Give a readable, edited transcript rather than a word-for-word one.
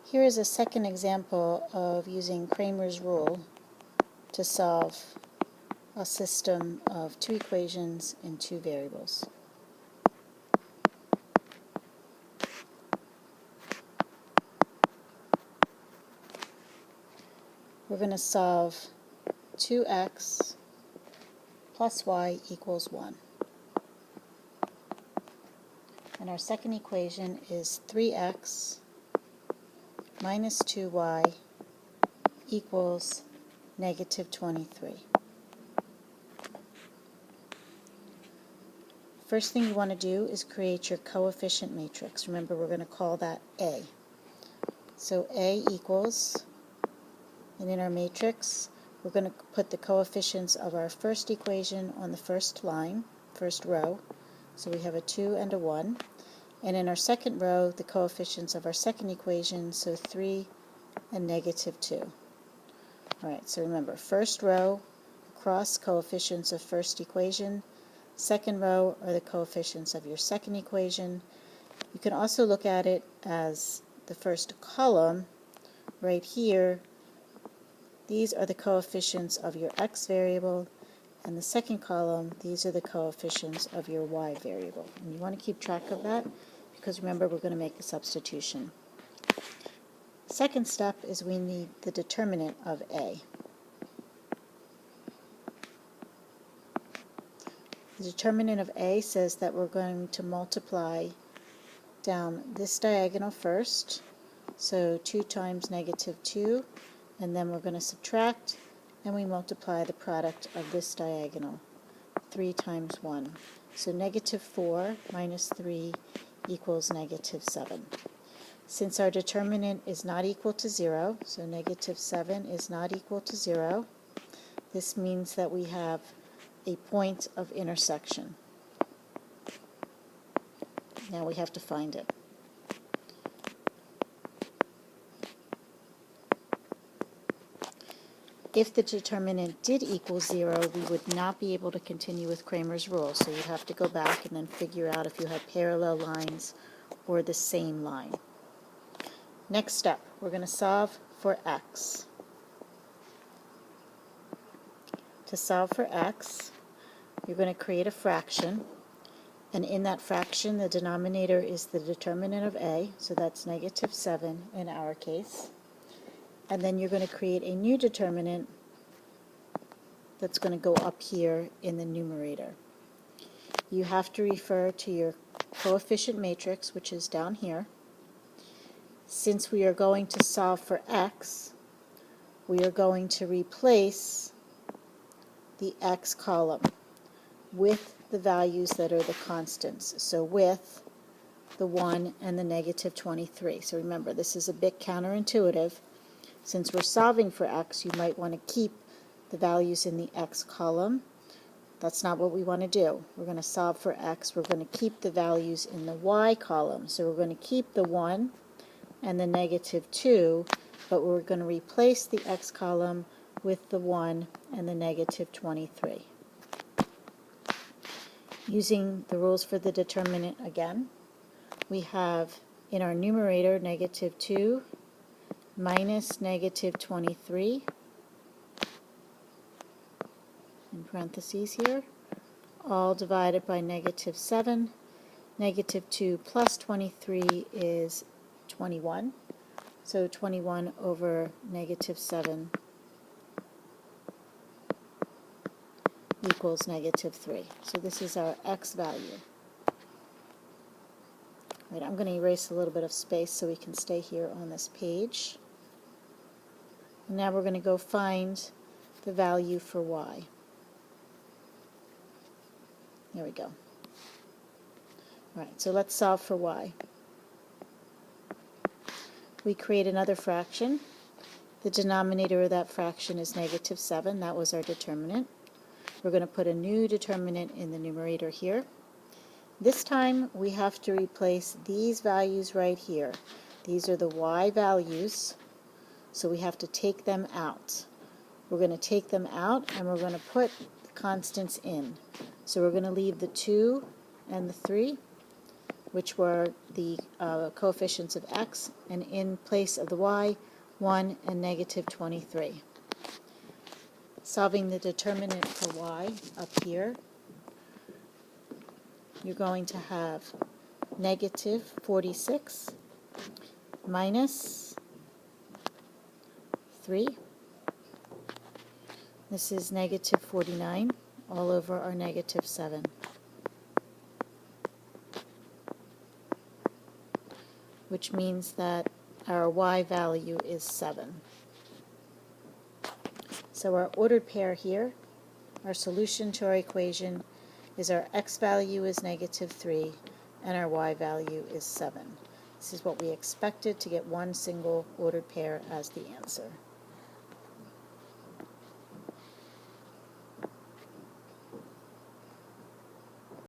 Here is a second example of using Cramer's rule to solve a system of two equations in two variables. We're going to solve 2x plus y equals 1. And our second equation is 3x minus 2y equals negative 23. First thing you want to do is create your coefficient matrix. Remember, we're going to call that A. So A equals, and in our matrix, we're going to put the coefficients of our first equation on the first line, first row. So we have a 2 and a 1. And in our second row, the coefficients of our second equation, so 3 and negative 2. Alright, so remember, first row, cross coefficients of first equation. Second row are the coefficients of your second equation. You can also look at it as the first column right here. These are the coefficients of your x variable, and the second column, these are the coefficients of your y variable. And you want to keep track of that because remember, we're going to make a substitution. Second step is we need the determinant of A. The determinant of A says that we're going to multiply down this diagonal first, so 2 times negative 2, and then we're going to subtract, and we multiply the product of this diagonal, 3 times 1. So negative 4 minus 3 equals negative 7. Since our determinant is not equal to 0, so negative 7 is not equal to 0, this means that we have a point of intersection. Now we have to find it. If the determinant did equal 0, we would not be able to continue with Cramer's rule, so you'd have to go back and then figure out if you had parallel lines or the same line. Next step, we're going to solve for x. To solve for x, you're going to create a fraction, and in that fraction the denominator is the determinant of A, so that's negative 7 in our case. And then you're going to create a new determinant that's going to go up here in the numerator. You have to refer to your coefficient matrix, which is down here. Since we are going to solve for x, we are going to replace the x column with the values that are the constants, so with the 1 and the negative 23. So remember, this is a bit counterintuitive. Since we're solving for x, you might want to keep the values in the x column. That's not what we want to do. We're going to solve for x. We're going to keep the values in the y column. So we're going to keep the 1 and the negative 2, but we're going to replace the x column with the 1 and the negative 23. Using the rules for the determinant again, we have in our numerator negative 2 minus negative 23, in parentheses here, all divided by negative 7. Negative 2 plus 23 is 21, so 21 over negative 7 equals negative 3. So this is our x value. Right, I'm going to erase a little bit of space so we can stay here on this page. And now we're going to go find the value for y. There we go. Alright, so let's solve for y. We create another fraction. The denominator of that fraction is negative 7. That was our determinant. We're going to put a new determinant in the numerator here. This time we have to replace these values right here. These are the y values, so we have to take them out. We're going to take them out and we're going to put the constants in. So we're going to leave the 2 and the 3. which were the coefficients of x, and in place of the y, 1 and negative 23. Solving the determinant for y up here, you're going to have negative 46 minus 3. This is negative 49 all over our negative 7. Which means that our y value is 7. So our ordered pair here, our solution to our equation, is our x value is negative 3 and our y value is 7. This is what we expected to get one single ordered pair as the answer.